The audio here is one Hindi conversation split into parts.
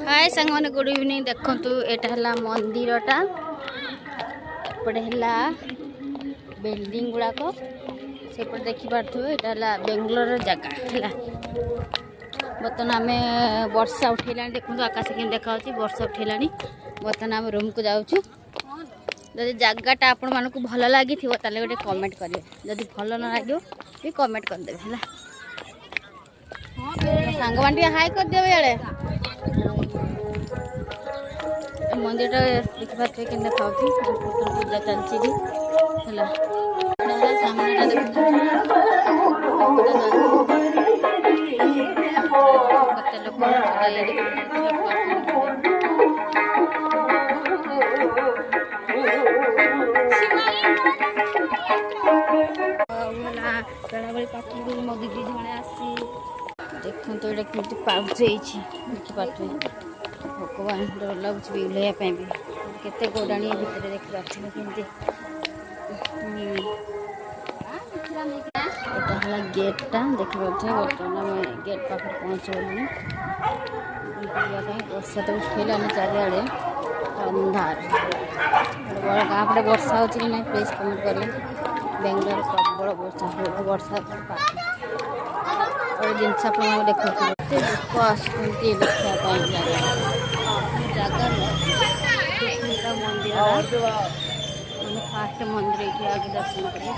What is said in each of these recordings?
हाय सांग मैंने गुड इवनिंग देखु एटा है मंदिरटा एपटे है बिल्डिंग गुड़ाक सेपटे देखिपे यहाँ बेंगलोर जगह है। बर्तमान आम वर्षा उठेला देखो आकाश के देखा वर्षा उठेला। बर्तमान आम रूम को जाऊँ जदि जगटा आपण मानक भल लगी गोटे कमेंट करेंगे जदि भल न लगे भी कमेंट करदे है। सांग मान हाई कर दियो ये मंदिर देखी पारे कि देखा पूजा चलती सामने बेलाबी पाठी मो दीदी जड़े आसी देखो तो ये कमी पाउच देखिपे भगवान डर लगुच भी ओह्लैया भी केते गोडाणी भितर देखिए कमी गेटा देखिए बर्तमान गेट पाखे पहुँचल वर्षा तो उठेलानी चारिड़े अंधार गाँ पटे वर्षा हो प्लीज कमेंट करें। बेंगलोर प्रबल वर्षा और जिनस देखते लोक आसती देखापी जगह मंदिर फास्ट मंदिर ये आगे दर्शन करें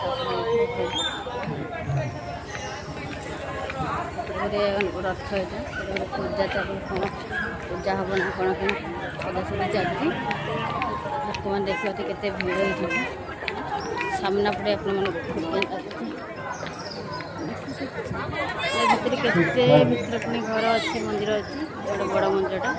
रथ यहाँ पूजा चल पूजा हम ना कौन सजासजी चलती लोक मैंने देखिए केते भीड़ हो सामना पड़े भितर केते भितर पुणी घर अच्छे मंदिर अच्छी बड़ बड़ मंदिरटा